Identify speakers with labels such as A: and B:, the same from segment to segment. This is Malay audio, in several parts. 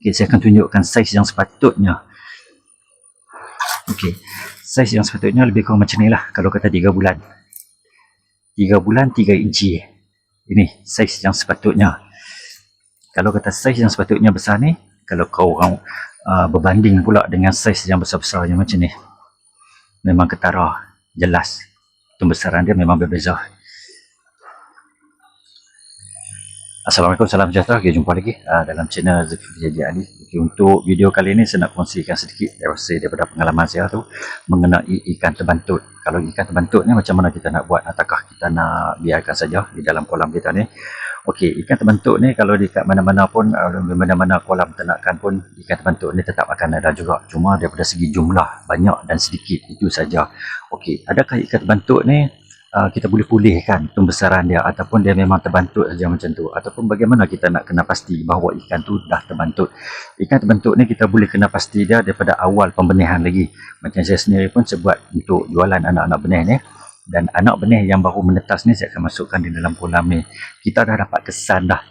A: Okey, saya akan tunjukkan saiz yang sepatutnya. Okey, saiz yang sepatutnya lebih kurang macam ni lah. Kalau kata 3 bulan. 3 bulan 3 inci. Ini saiz yang sepatutnya. Kalau kata saiz yang sepatutnya besar ni, kalau kau orang berbanding pula dengan saiz yang besar-besar yang macam ni, memang ketara, jelas. Pembesaran dia memang berbeza. Assalamualaikum, salam sejahtera. Okay, jumpa lagi dalam channel Zulkifli Haji Ali. Okay, untuk video kali ini saya nak kongsikan sedikit daripada pengalaman saya tu mengenai ikan terbantut. Kalau ikan terbantut ni macam mana kita nak buat? Ataukah kita nak biarkan saja di dalam kolam kita ni? Okey, ikan terbantut ni kalau di mana-mana pun, di mana-mana kolam ternakan pun, ikan terbantut ni tetap akan ada juga. Cuma daripada segi jumlah, banyak dan sedikit, itu saja. Okey, adakah ikan terbantut ni kita boleh pulihkan pembesaran dia, ataupun dia memang terbantut saja macam tu, ataupun bagaimana kita nak kena pasti bahawa ikan tu dah terbantut? Ikan terbantut ni kita boleh kena pasti dia daripada awal pembenihan lagi. Macam saya sendiri pun saya buat untuk jualan anak-anak benih ni, dan anak benih yang baru menetas ni saya akan masukkan di dalam kolam ni. Kita dah dapat kesan dah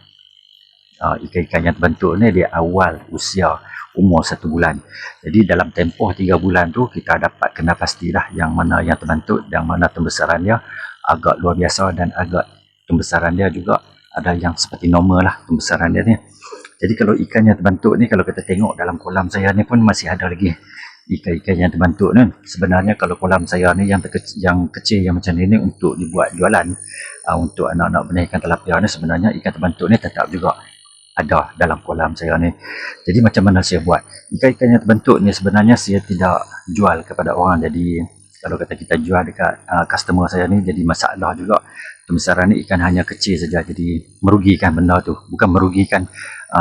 A: ikan-ikan yang terbentuk ni di awal usia umur 1 bulan. Jadi dalam tempoh 3 bulan tu kita dapat kena pastilah yang mana yang terbentuk, yang mana pembesaran dia agak luar biasa, dan agak pembesaran dia juga ada yang seperti normal lah pembesaran dia ni. Jadi kalau ikan yang terbentuk ni, kalau kita tengok dalam kolam saya ni pun masih ada lagi ikan-ikan yang terbentuk ni. Sebenarnya kalau kolam saya ni yang kecil yang macam ni untuk dibuat jualan untuk anak-anak benih ikan tilapia ni, sebenarnya ikan terbentuk ni tetap juga ada dalam kolam saya ni. Jadi macam mana saya buat? Ikan-ikan yang terbentuk ni sebenarnya saya tidak jual kepada orang. Jadi kalau kata kita jual dekat customer saya ni, jadi masalah juga. Pembesaran ni ikan hanya kecil saja, jadi merugikan benda tu. Bukan merugikan,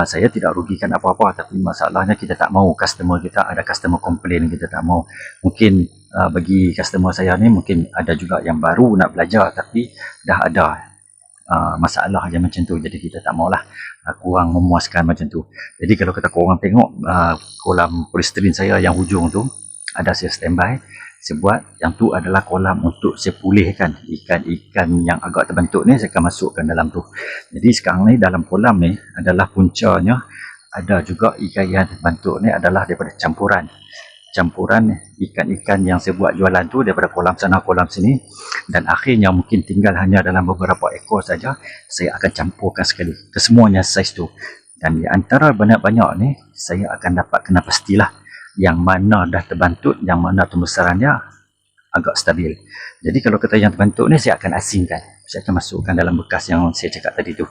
A: saya tidak rugikan apa-apa, tapi masalahnya kita tak mau customer kita ada customer komplain, kita tak mau. Mungkin bagi customer saya ni mungkin ada juga yang baru nak belajar tapi dah ada masalah yang macam tu, jadi kita tak maulah kurang memuaskan macam tu. Jadi kalau kata korang tengok kolam polisterin saya yang hujung tu, ada saya standby, saya buat yang tu adalah kolam untuk saya pulihkan ikan-ikan yang agak terbentuk ni, saya akan masukkan dalam tu. Jadi sekarang ni dalam kolam ni adalah puncanya, ada juga ikan yang terbentuk ni adalah daripada campuran ikan-ikan yang saya buat jualan tu, daripada kolam sana kolam sini, dan akhirnya mungkin tinggal hanya dalam beberapa ekor saja, saya akan campurkan sekali kesemuanya saiz tu. Dan di antara banyak-banyak ni saya akan dapat kena pastilah yang mana dah terbantut, yang mana pembesaran dia agak stabil. Jadi kalau kata yang terbentuk ni saya akan asingkan, saya akan masukkan dalam bekas yang saya cakap tadi tu.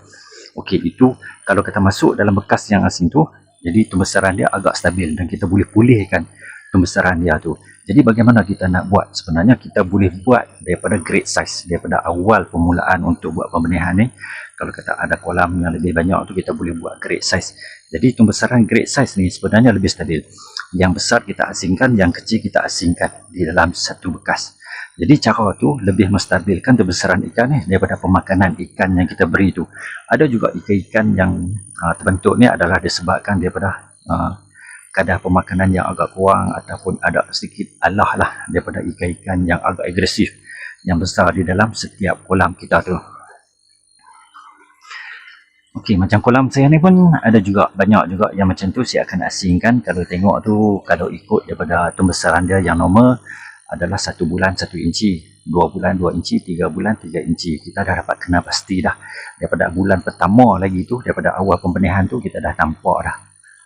A: Okey, itu kalau kita masuk dalam bekas yang asing tu, jadi pembesaran dia agak stabil dan kita boleh pulihkan pembesaran dia tu. Jadi bagaimana kita nak buat? Sebenarnya kita boleh buat daripada grade size, daripada awal permulaan untuk buat pembenihan ni. Kalau kata ada kolam yang lebih banyak tu, kita boleh buat grade size. Jadi pembesaran grade size ni sebenarnya lebih stabil. Yang besar kita asingkan, yang kecil kita asingkan di dalam satu bekas. Jadi cara tu lebih menstabilkan pembesaran ikan ni daripada pemakanan ikan yang kita beri tu. Ada juga ikan-ikan yang terbentuk ni adalah disebabkan daripada kadar pemakanan yang agak kurang, ataupun ada sedikit alah lah daripada ikan-ikan yang agak agresif yang besar di dalam setiap kolam kita tu. Okey, macam kolam saya ni pun ada juga, banyak juga yang macam tu saya akan asingkan. Kalau tengok tu, kalau ikut daripada pembesaran dia yang normal adalah 1 bulan 1 inci, 2 bulan 2 inci, 3 bulan 3 inci. Kita dah dapat kena pasti dah. Daripada bulan pertama lagi tu, daripada awal pembenihan tu, kita dah nampak dah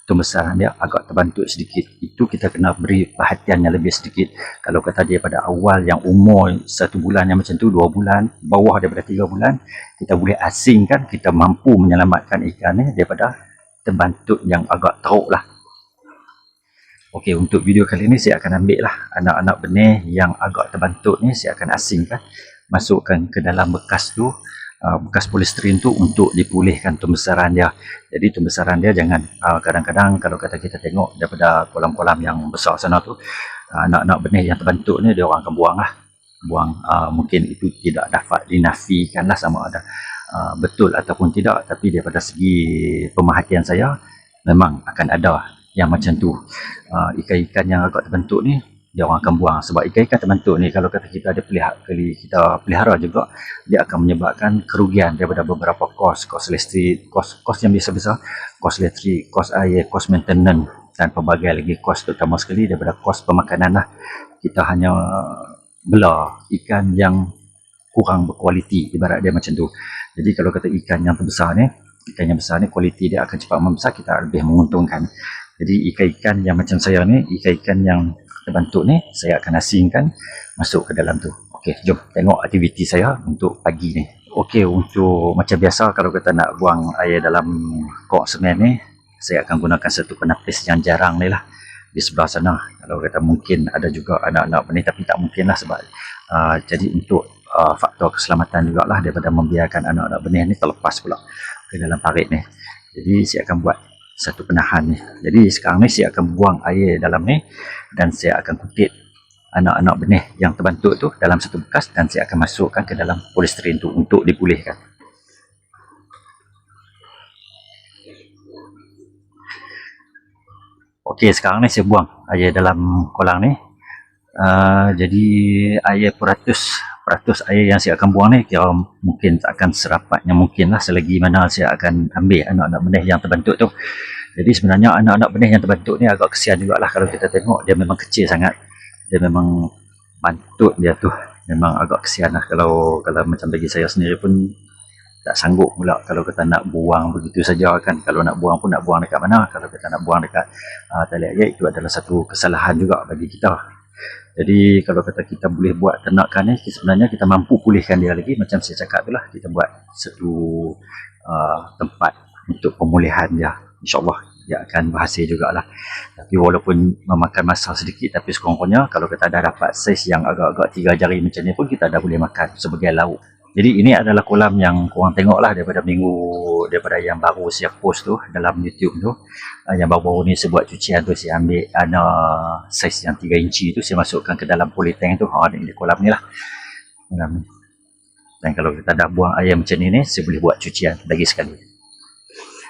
A: pembesaran dia agak terbentuk sedikit. Itu kita kena beri perhatian yang lebih sedikit. Kalau kata dia pada awal yang umur 1 bulan yang macam tu, 2 bulan, bawah daripada 3 bulan, kita boleh asingkan, kita mampu menyelamatkan ikan ni daripada terbentuk yang agak teruk lah. Okey, untuk video kali ni saya akan ambil lah anak-anak benih yang agak terbentuk ni, saya akan asingkan, masukkan ke dalam bekas tu, bekas polisterin tu untuk dipulihkan pembesaran dia. Jadi pembesaran dia jangan kadang-kadang kalau kata kita tengok daripada kolam-kolam yang besar sana tu, anak-anak benih yang terbentuk ni dia orang akan buang mungkin itu tidak dapat dinafikan lah sama ada betul ataupun tidak, tapi daripada segi pemerhatian saya memang akan ada yang macam tu. Ikan-ikan yang agak terbentuk ni dia orang akan buang. Sebab ikan-ikan terbentuk ni kalau kata kita ada kita pelihara juga, dia akan menyebabkan kerugian daripada beberapa kos listrik, kos yang biasa-biasa, kos listrik, kos air, kos maintenance dan pelbagai lagi kos, terutama sekali daripada kos pemakanan lah. Kita hanya bela ikan yang kurang berkualiti, ibarat dia macam tu. Jadi kalau kata ikan yang besar ni kualiti dia akan cepat membesar, kita lebih menguntungkan. Jadi ikan-ikan yang macam saya ni, ikan-ikan yang terbentuk ni, saya akan asingkan masuk ke dalam tu. Okey, jom tengok aktiviti saya untuk pagi ni. Okey, untuk macam biasa kalau kita nak buang air dalam kok semen ni, saya akan gunakan satu penapis yang jarang ni lah di sebelah sana. Kalau kata mungkin ada juga anak-anak benih, tapi tak mungkin lah sebab jadi untuk faktor keselamatan jugalah daripada membiarkan anak-anak benih ni terlepas pula ke dalam parit ni. Jadi saya akan buat satu penahan ni. Jadi sekarang ni saya akan buang air dalam ni dan saya akan kutip anak-anak benih yang terbentuk tu dalam satu bekas dan saya akan masukkan ke dalam polistiren tu untuk dipulihkan. Okey, sekarang ni saya buang air dalam kolam ni. Jadi air peratus air yang saya akan buang ni kira mungkin tak akan serapatnya mungkin lah selagi mana saya akan ambil anak-anak benih yang terbentuk tu. Jadi sebenarnya anak-anak benih yang terbentuk ni agak kesian jugalah kalau kita tengok, dia memang kecil sangat, dia memang bantut dia tu, memang agak kesian lah. Kalau macam bagi saya sendiri pun tak sanggup pula kalau kita nak buang begitu saja kan. Kalau nak buang pun nak buang dekat mana, kalau kita nak buang dekat tali air, itu adalah satu kesalahan juga bagi kita. Jadi kalau kata kita boleh buat ternakan ni, sebenarnya kita mampu pulihkan dia lagi. Macam saya cakap tu lah, kita buat satu tempat untuk pemulihan dia. InsyaAllah dia akan berhasil jugalah. Tapi walaupun memakan masa sedikit, tapi sekurang-kurangnya kalau kita dah dapat saiz yang agak-agak 3 jari macam ni pun, kita dah boleh makan sebagai lauk. Jadi ini adalah kolam yang korang tengok lah daripada yang baru saya post tu dalam YouTube tu. Yang baru-baru ni saya buat cucian tu, saya ambil saiz yang 3 inci tu, saya masukkan ke dalam polytank tu. Di kolam ni lah. Kolam ni. Dan kalau kita dah buang air macam ni, saya boleh buat cucian lagi sekali.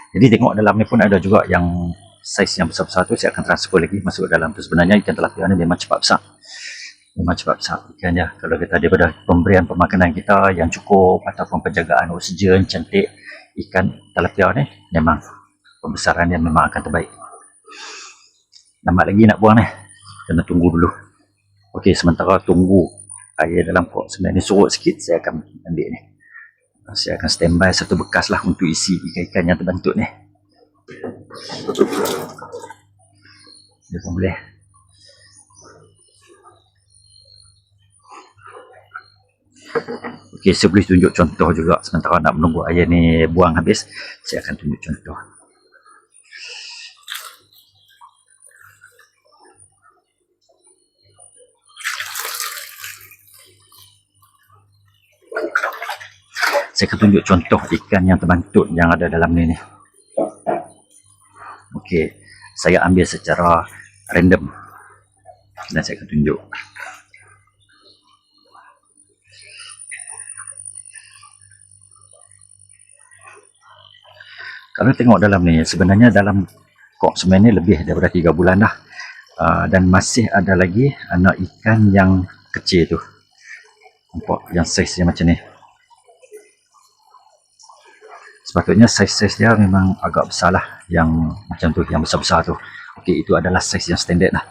A: Jadi tengok dalam ni pun ada juga yang saiz yang besar-besar tu, saya akan transfer lagi masuk ke dalam tu. Sebenarnya ikan tilapia ni memang cepat besar. Memang cepat besar ikannya. Kalau kita daripada pemberian pemakanan kita yang cukup ataupun penjagaan oksigen cantik, ikan tilapia ni memang pembesarannya memang akan terbaik. Lambat lagi nak buang ni, kena tunggu dulu. Okey, sementara tunggu air dalam kok sebenarnya surut sikit, saya akan ambil ni. Saya akan standby satu bekas lah untuk isi ikan-ikan yang terbentuk ni. Dia pun boleh. Okey, saya boleh tunjuk contoh juga sementara nak menunggu air ni buang habis, saya akan tunjuk contoh. Saya akan tunjuk contoh ikan yang terbentuk yang ada dalam ni. Okey, saya ambil secara random dan saya akan tunjuk. Kalau tengok dalam ni, sebenarnya dalam kok semen ni lebih daripada 3 bulan dah. Dan masih ada lagi anak ikan yang kecil tu. Nampak yang saiz macam ni. Sepatutnya saiz dia memang agak besar lah, yang macam tu, yang besar-besar tu. Okey, itu adalah saiz yang standard lah.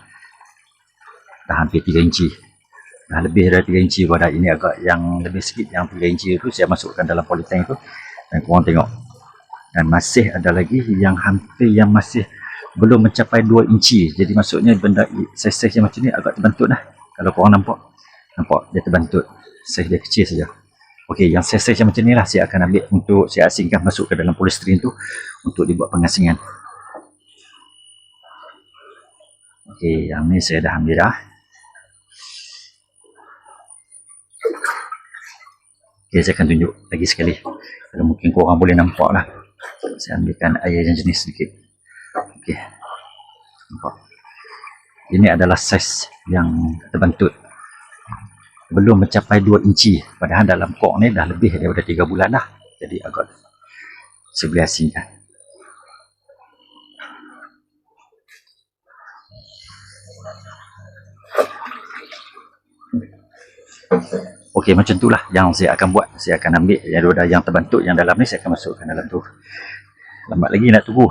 A: Dah hampir 3 inci. Dah lebih dari 3 inci pada ini, agak yang lebih sikit, yang 3 inci tu saya masukkan dalam polytank tu. Dan korang tengok. Dan masih ada lagi yang hampir yang masih belum mencapai 2 inci. Jadi maksudnya benda saiz-saiz yang macam ni agak terbentuk lah. Kalau korang nampak dia terbentuk. Saiz dia kecil saja. Okey, yang saiz-saiz yang macam ni lah saya akan ambil untuk saya asingkan masuk ke dalam polistiren tu untuk dibuat pengasingan. Okey, yang ni saya dah ambil dah. Okey, saya akan tunjuk lagi sekali. Kalau mungkin korang boleh nampak lah. Saya ambilkan air yang jenis sedikit. Okey, nampak. Ini adalah saiz yang terbentuk. Belum mencapai 2 inci. Padahal dalam kok ni dah lebih daripada 3 bulan dah. Jadi agak saya boleh asingkan. Okey, macam itulah yang saya akan buat. Saya akan ambil yang terbentuk yang dalam ni, saya akan masukkan dalam tu. Lambat lagi nak tunggu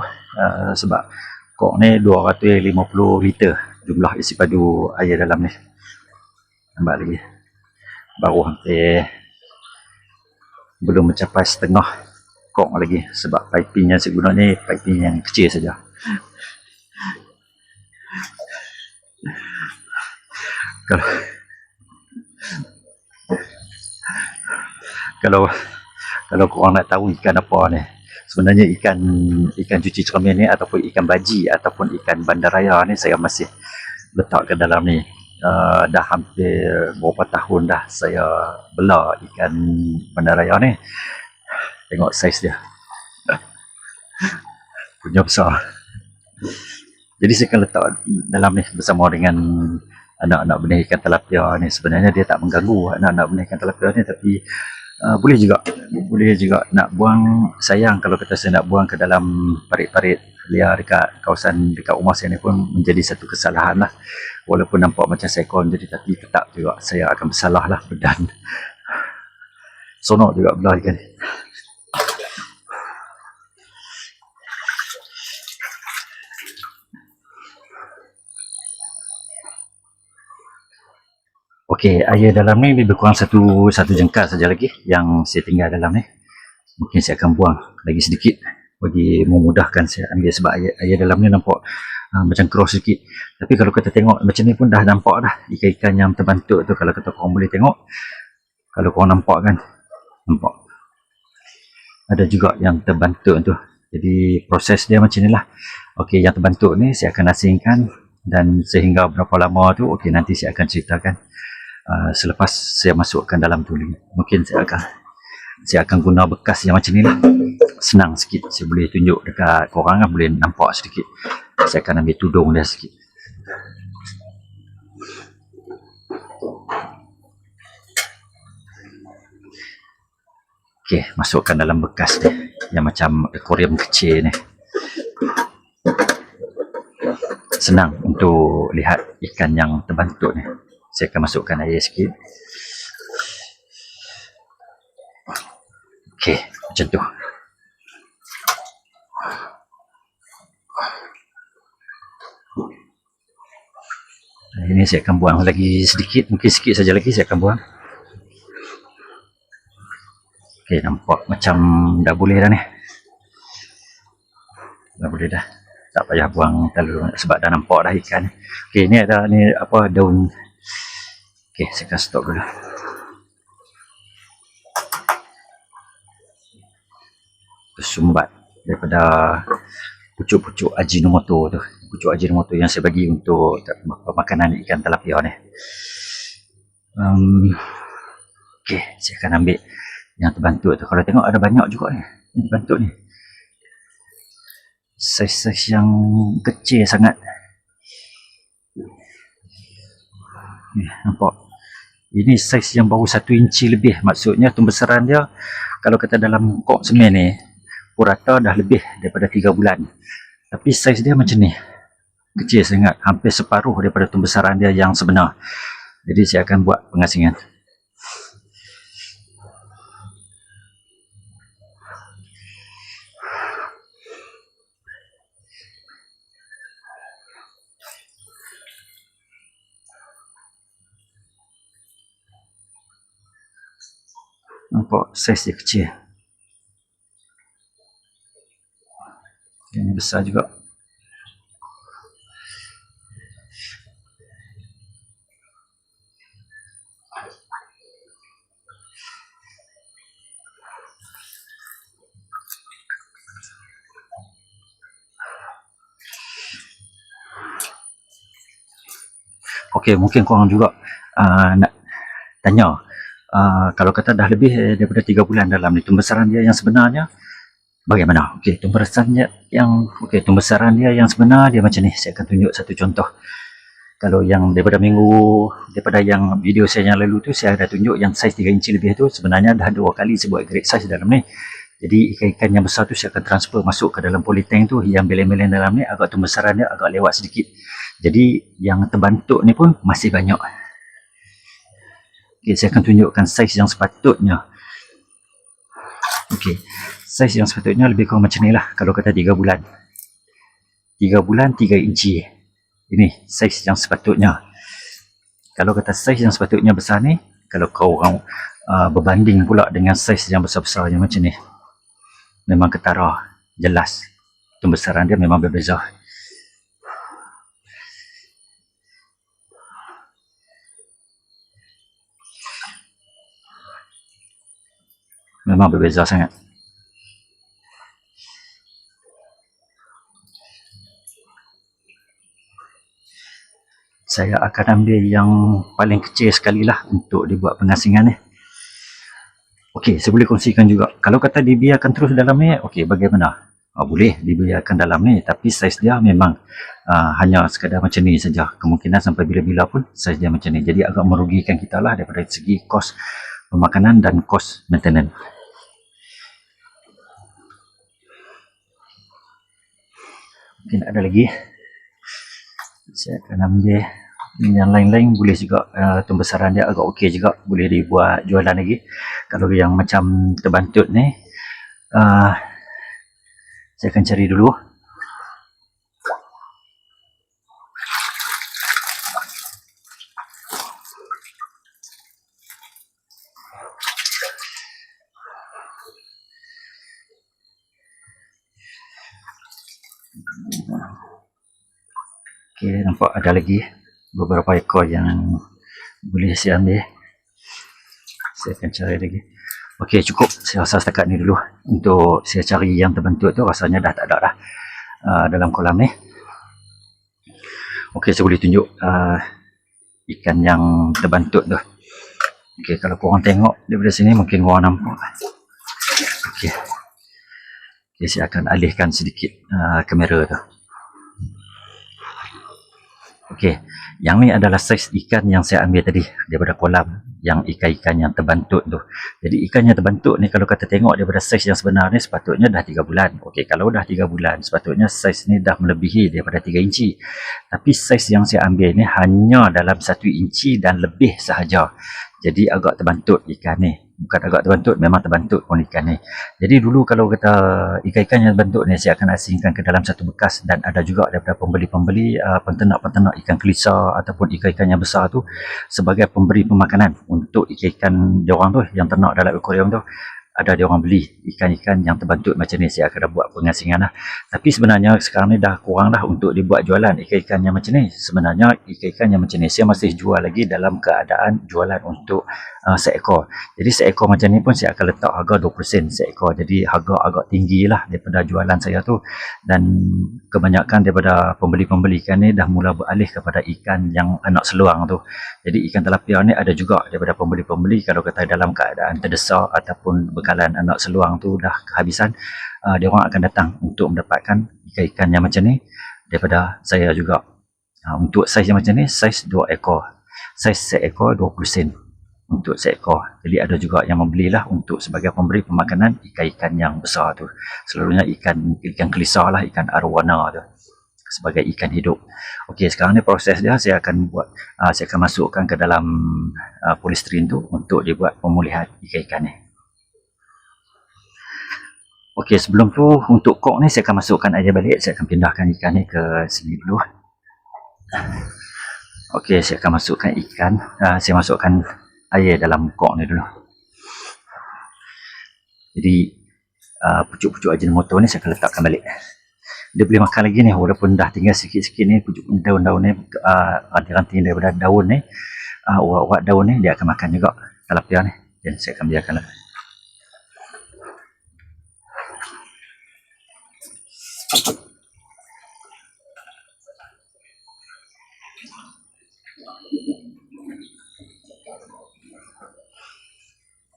A: sebab kok ni 250 liter jumlah isi padu air dalam ni. Lambat lagi. Baru hampir belum mencapai setengah kok lagi sebab piping yang saya guna ni piping yang kecil saja. Kalau korang nak tahu ikan apa ni, sebenarnya ikan cuci cermin ni ataupun ikan baji ataupun ikan bandaraya ni saya masih letak ke dalam ni. Dah hampir berapa tahun dah saya bela ikan bandaraya ni. Tengok saiz dia, punya besar. Jadi saya akan letak dalam ni bersama dengan anak-anak benih ikan tilapia ni. Sebenarnya dia tak mengganggu anak-anak benih ikan tilapia ni, tapi boleh juga nak buang. Sayang kalau kata saya nak buang ke dalam parit-parit liar dekat kawasan dekat rumah saya ni pun menjadi satu kesalahan lah. Walaupun nampak macam seekor jadi, tapi tetap juga saya akan bersalah lah. Dan sonok juga belah ikan ni. Okey, air dalam ni lebih kurang satu jengkal saja lagi yang saya tinggal dalam ni. Mungkin saya akan buang lagi sedikit bagi memudahkan saya ambil, sebab air dalam ni nampak macam cross sikit. Tapi kalau kita tengok macam ni pun dah nampak dah ikan-ikan yang terbentuk tu. Kalau kita korang boleh tengok, kalau korang nampak kan, nampak ada juga yang terbentuk tu. Jadi proses dia macam ni lah. Okey, yang terbentuk ni saya akan asingkan, dan sehingga berapa lama tu okey nanti saya akan ceritakan selepas saya masukkan dalam tu. Mungkin saya akan guna bekas yang macam ni lah. Senang sikit, saya boleh tunjuk dekat korang lah, boleh nampak sedikit. Saya akan ambil tudung dia sikit. Okey, masukkan dalam bekas dia yang macam akuarium kecil ni. Senang untuk lihat ikan yang terbentuk ni. Saya akan masukkan air sikit. Okey, macam tu. Ini saya akan buang lagi sedikit, mungkin sikit saja lagi saya akan buang. Okey, nampak macam dah boleh dah ni. Dah boleh dah. Tak payah buang terlalu sebab dah nampak dah ikan. Okey, ni ada ni apa, daun. Okey, saya akan stop dulu. Tersumbat daripada pucuk-pucuk Ajinomoto tu. Pucuk Ajinomoto yang saya bagi untuk makanan ikan tilapia ni. Okey, saya akan ambil yang terbentuk tu. Kalau tengok ada banyak juga ni yang terbentuk ni. Saiz-saiz yang kecil sangat. Ni, nampak? Ini saiz yang baru 1 inci lebih. Maksudnya pembesaran dia, kalau kata dalam kok semen ni, purata dah lebih daripada 3 bulan. Tapi saiz dia macam ni. Kecil sangat. Hampir separuh daripada pembesaran dia yang sebenar. Jadi saya akan buat pengasingan. Nampak saiz dia kecil. Ini besar juga. Okey, mungkin korang juga nak tanya, kalau kata dah lebih daripada 3 bulan dalam ni, pembesaran dia yang sebenarnya bagaimana? Okey, pembesaran dia yang sebenar dia macam ni. Saya akan tunjuk satu contoh. Kalau yang daripada yang video saya yang lalu tu, saya dah tunjuk yang saiz 3 inci lebih tu, sebenarnya dah 2 kali saya buat grade size dalam ni. Jadi ikan-ikan yang besar tu saya akan transfer masuk ke dalam polytank tu. Yang belen-belen dalam ni agak pembesaran dia agak lewat sedikit. Jadi yang terbentuk ni pun masih banyak. Okey, saya akan tunjukkan saiz yang sepatutnya. Okey, saiz yang sepatutnya lebih kurang macam ni lah. Kalau kata 3 bulan. 3 bulan 3 inci. Ini saiz yang sepatutnya. Kalau kata saiz yang sepatutnya besar ni, kalau kau orang berbanding pula dengan saiz yang besar-besar yang macam ni, memang ketara, jelas. Pembesaran dia memang berbeza. Memang berbeza sangat. Saya akan ambil yang paling kecil sekali lah untuk dibuat pengasingan ni. Okey, saya boleh kongsikan juga. Kalau kata dibiarkan terus dalam ni, okey, bagaimana? Boleh dibiarkan dalam ni, tapi saiz dia memang hanya sekadar macam ni saja. Kemungkinan sampai bila-bila pun saiz dia macam ni. Jadi agak merugikan kita lah daripada segi kos pemakanan dan kos maintenance. Mungkin ada lagi. Saya akan ambil yang lain-lain, boleh juga pembesaran dia agak okey juga, boleh dibuat jualan lagi. Kalau yang macam terbantut ni, saya akan cari dulu. Okey, nampak ada lagi beberapa ekor yang boleh saya ambil. Saya akan cari lagi. Okey, cukup. Saya rasa setakat ni dulu. Untuk saya cari yang terbantut tu rasanya dah tak ada dah dalam kolam ni. Okey, saya boleh tunjuk ikan yang terbantut tu. Okey, kalau korang tengok daripada sini mungkin korang nampak. Okey. Okey, saya akan alihkan sedikit kamera tu. Okey, yang ni adalah saiz ikan yang saya ambil tadi daripada kolam, yang ikan-ikan yang terbantut tu. Jadi ikan yang terbantut ni kalau kata tengok daripada saiz yang sebenar ni sepatutnya dah 3 bulan. Okey, kalau dah 3 bulan sepatutnya saiz ni dah melebihi daripada 3 inci. Tapi saiz yang saya ambil ni hanya dalam 1 inci dan lebih sahaja. Jadi agak terbantut ikan ni. Bukan agak terbantut, memang terbantut pun ikan ni. Jadi dulu kalau kata ikan-ikan yang terbantut ni saya akan asingkan ke dalam satu bekas, dan ada juga daripada pembeli-pembeli, penternak-penternak ikan kelisa ataupun ikan-ikan yang besar tu sebagai pemberi pemakanan untuk ikan-ikan diorang tu yang ternak dalam akuarium tu. Ada diorang beli ikan-ikan yang terbantut macam ni, saya akan buat pengasingan lah. Tapi sebenarnya sekarang ni dah kurang dah untuk dibuat jualan ikan-ikan yang macam ni. Sebenarnya ikan-ikan yang macam ni saya masih jual lagi dalam keadaan jualan untuk seekor. Jadi seekor macam ni pun saya akan letak harga 20 sen seekor. Jadi harga agak tinggi lah daripada jualan saya tu. Dan kebanyakan daripada pembeli-pembeli ikan ni dah mula beralih kepada ikan yang anak seluang tu. Jadi ikan tilapia ni ada juga daripada pembeli-pembeli kalau kata dalam keadaan terdesak ataupun bekalan anak seluang tu dah kehabisan, dia orang akan datang untuk mendapatkan ikan-ikan yang macam ni daripada saya juga. Untuk saiz yang macam ni, saiz 2 ekor. Saiz seekor 20 sen untuk seekor. Jadi ada juga yang membelilah untuk sebagai pemberi pemakanan ikan-ikan yang besar tu. Selalunya ikan kelisa lah, ikan arwana tu, sebagai ikan hidup. Okey, sekarang ni proses dia saya akan buat, saya akan masukkan ke dalam polystyrene tu untuk dibuat pemulihan ikan-ikan ni. Okey, sebelum tu untuk kok ni saya akan masukkan air balik. Saya akan pindahkan ikan ni ke sini dulu. Okey, saya akan masukkan ikan. Saya masukkan air dalam kok ni dulu. Jadi pucuk-pucuk ajinomoto ni saya akan letakkan balik. Dia boleh makan lagi ni, walaupun dah tinggal sikit-sikit ni pucuk daun-daun ni, ranting-ranting daripada daun ni, urat-urat daun ni dia akan makan juga tilapia ni. Dan saya akan biarkan lah.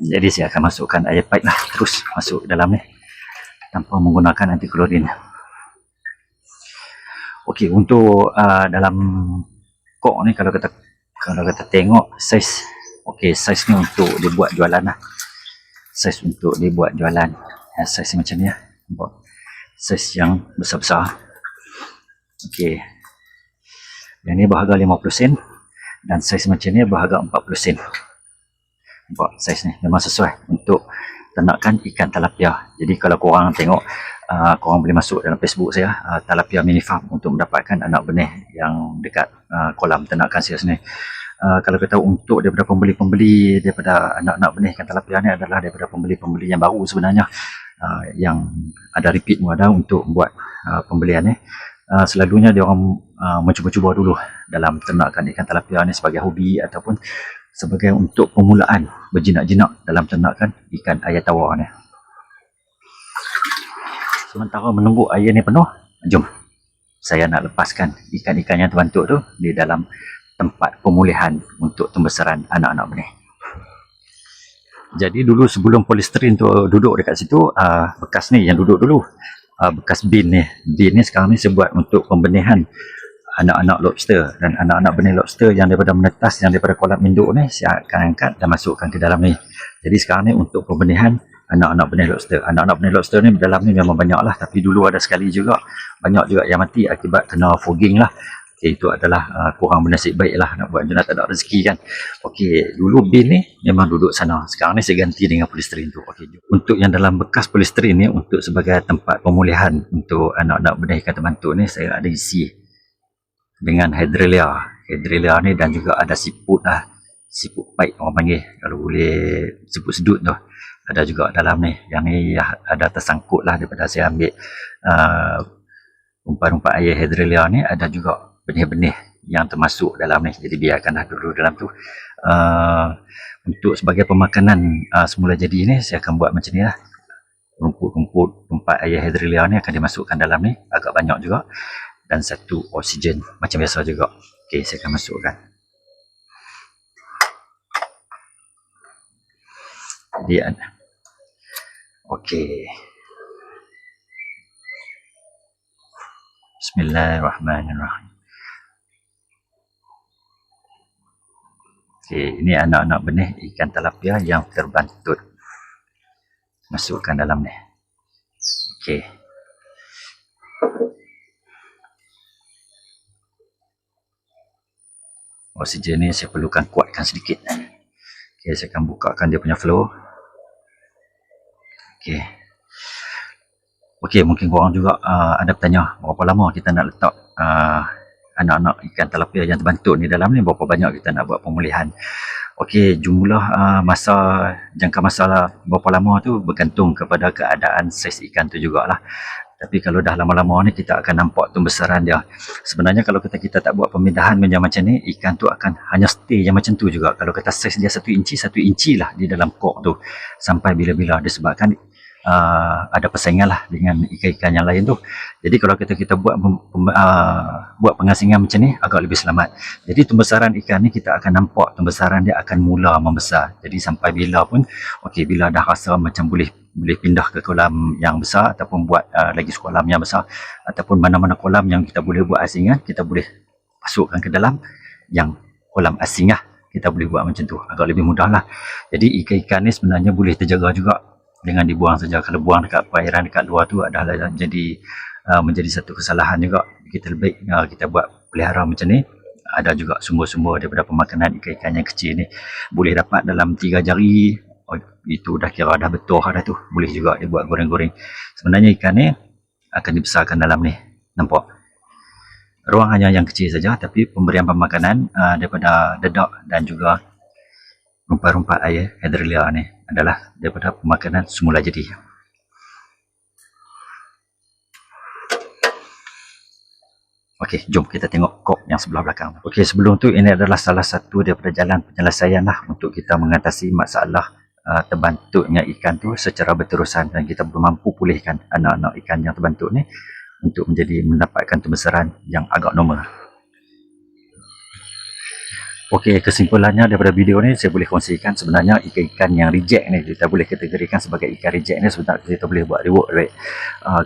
A: Jadi saya akan masukkan air pipe lah, terus masuk dalam ni tanpa menggunakan anti klorin. Okey, untuk dalam kok ni kalau kata tengok saiz, okey, saiz ni untuk dibuat jualan lah. Saiz untuk dibuat jualan. Saiz macam ni lah. Saiz yang besar-besar. Okey. Yang ni berharga 50 sen dan saiz macam ni berharga 40 sen. Nampak saiz ni memang sesuai untuk ternakan ikan tilapia. Jadi kalau korang tengok, korang boleh masuk dalam Facebook saya, Tilapia Mini Farm, untuk mendapatkan anak benih yang dekat kolam ternakan saya sini. Kalau kita untuk daripada pembeli-pembeli daripada anak-anak benih ikan tilapia ni adalah daripada pembeli-pembeli yang baru sebenarnya, yang ada repeat ada untuk buat pembelian ni. Selalunya dia orang mencuba-cuba dulu dalam ternakan ikan tilapia ni sebagai hobi ataupun sebagai untuk permulaan berjinak-jinak dalam ternakan ikan air tawar ni. Sementara menunggu air ni penuh, jom saya nak lepaskan ikan-ikan yang terbantuk tu di dalam tempat pemulihan untuk pembesaran anak-anak benih. Jadi dulu sebelum polisterin tu duduk dekat situ, bekas ni yang duduk dulu, bekas bin ni sekarang ni saya buat untuk pembenihan anak-anak lobster, dan anak-anak benih lobster yang daripada menetas, yang daripada kolam induk ni saya akan angkat dan masukkan ke dalam ni. Jadi sekarang ni untuk pembenihan anak-anak benih lobster. Anak-anak benih lobster ni dalam ni memang banyak lah, tapi dulu ada sekali juga banyak juga yang mati akibat kena fogging lah. Okay, itu adalah kurang bernasib baik lah, nak buat macam tak ada rezeki kan. Okey, dulu bin ni memang duduk sana, sekarang ni saya ganti dengan polisterin tu. Okey, untuk yang dalam bekas polisterin ni, untuk sebagai tempat pemulihan untuk anak-anak benih ikan terbantuk ni, saya ada isi dengan hydrelia ni, dan juga ada siput lah, siput pipe orang panggil, kalau boleh siput sedut tu ada juga dalam ni. Yang ni ada tersangkut lah daripada saya ambil umpan-umpan air hydrelia ni, ada juga benih-benih yang termasuk dalam ni, jadi biarkanlah dulu dalam tu. Untuk sebagai pemakanan semula jadi ni, saya akan buat macam ni lah. Rumput-rumput umpan air hydrelia ni akan dimasukkan dalam ni, agak banyak juga, dan satu oksigen macam biasa juga. Okey, saya akan masukkan. Jadi okey, bismillahirrahmanirrahim. Okey, ini anak-anak benih ikan tilapia yang terbantut, masukkan dalam ni. Okey, oksigen ni saya perlukan kuatkan sedikit. Okey, saya akan bukakan dia punya flow. Okey, okey, mungkin korang juga ada bertanya berapa lama kita nak letak anak-anak ikan tilapia yang terbantuk ni dalam ni, berapa banyak kita nak buat pemulihan. Okey, jumlah jangka masa berapa lama tu bergantung kepada keadaan saiz ikan tu jugalah. Tapi kalau dah lama-lama ni, kita akan nampak pembesaran dia. Sebenarnya kalau kita tak buat pemindahan macam ni, ikan tu akan hanya stay yang macam tu juga. Kalau kata saiz dia 1 inci lah di dalam kok tu, sampai bila-bila, disebabkan ada persaingan lah dengan ikan-ikan yang lain tu. Jadi kalau kita buat pengasingan macam ni, agak lebih selamat. Jadi pembesaran ikan ni, kita akan nampak pembesaran dia akan mula membesar. Jadi sampai bila pun, okey, bila dah rasa macam boleh pindah ke kolam yang besar, ataupun buat lagi kolam yang besar, ataupun mana-mana kolam yang kita boleh buat asingan, kita boleh masukkan ke dalam yang kolam asing lah. Kita boleh buat macam tu, agak lebih mudah lah. Jadi ikan-ikan ni sebenarnya boleh terjaga juga dengan dibuang saja. Kalau buang dekat perairan dekat luar tu adalah menjadi satu kesalahan juga. Kita lebih kita buat pelihara macam ni. Ada juga sumber-sumber daripada pemakanan ikan-ikan yang kecil ni, boleh dapat dalam 3 jari. Itu dah kira dah betul dah tu. Boleh juga dibuat goreng-goreng. Sebenarnya ikan ni akan dibesarkan dalam ni, nampak. Ruang hanya yang kecil saja, tapi pemberian pemakanan daripada dedak dan juga rumput-rumput air hydrelia ni adalah daripada pemakanan semula jadi. Okey, jom kita tengok kok yang sebelah belakang. Okey, sebelum tu, ini adalah salah satu daripada jalan penyelesaian lah untuk kita mengatasi masalah terbantutnya ikan tu secara berterusan, dan kita mampu pulihkan anak-anak ikan yang terbantuk ni untuk mendapatkan pembesaran yang agak normal. Okey, kesimpulannya daripada video ni, saya boleh kongsikan sebenarnya ikan-ikan yang reject ni, kita boleh kategorikan sebagai ikan reject ni. Sebenarnya kita boleh buat reward rate,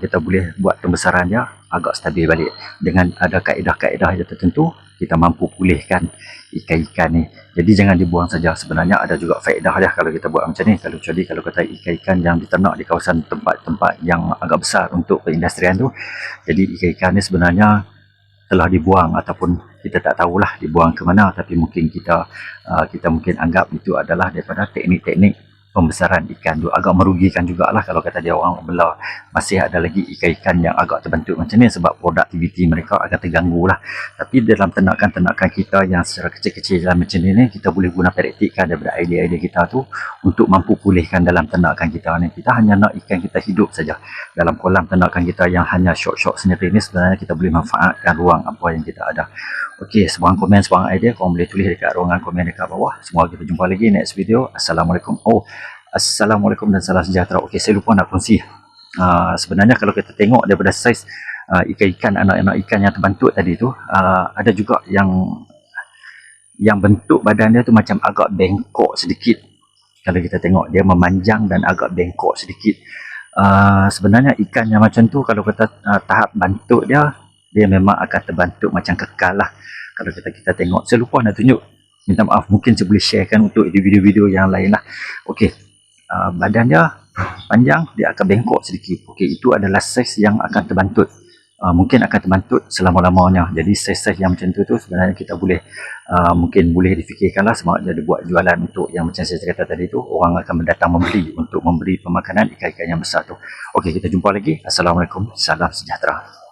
A: kita boleh buat pembesaran dia agak stabil balik. Dengan ada kaedah-kaedah yang tertentu, kita mampu pulihkan ikan-ikan ni. Jadi jangan dibuang saja. Sebenarnya ada juga faedah dia kalau kita buat macam ni. Kalau kata ikan-ikan yang diternak di kawasan tempat-tempat yang agak besar untuk perindustrian tu, jadi ikan-ikan ni sebenarnya telah dibuang ataupun kita tak tahulah dibuang ke mana, tapi mungkin kita mungkin anggap itu adalah daripada teknik-teknik pembesaran ikan tu. Agak merugikan jugalah kalau kata dia orang belah masih ada lagi ikan-ikan yang agak terbentuk macam ni, sebab produktiviti mereka agak terganggu lah. Tapi dalam ternakan kita yang secara kecil-kecil macam ni, kita boleh guna praktikkan daripada idea-idea kita tu untuk mampu pulihkan dalam ternakan kita ni. Kita hanya nak ikan kita hidup saja dalam kolam ternakan kita yang hanya short-short sendiri ni. Sebenarnya kita boleh manfaatkan ruang apa yang kita ada. Okey, sebarang komen, sebarang idea korang boleh tulis dekat ruangan komen dekat bawah. Semoga kita jumpa lagi next video. Assalamualaikum. Assalamualaikum dan salam sejahtera. Okey, saya lupa nak kongsi. Sebenarnya kalau kita tengok daripada saiz ikan-ikan, anak-anak ikan yang terbantut tadi tu, ada juga yang bentuk badan dia tu macam agak bengkok sedikit. Kalau kita tengok dia memanjang dan agak bengkok sedikit. Sebenarnya ikan yang macam tu kalau kata tahap bantut dia memang akan terbantuk macam kekal lah. Kalau kita tengok, saya lupa nak tunjuk, minta maaf, mungkin saya boleh sharekan untuk video-video yang lain lah. Okey, badan dia panjang, dia akan bengkok sedikit. Okey, itu adalah saiz yang akan terbantuk. Mungkin akan terbantuk selama-lamanya. Jadi saiz-saiz yang macam tu sebenarnya kita boleh mungkin boleh difikirkan lah, sama ada buat jualan untuk yang macam saya kata tadi tu, orang akan mendatang membeli untuk memberi pemakanan ikan-ikan yang besar tu. Okey, kita jumpa lagi. Assalamualaikum, salam sejahtera.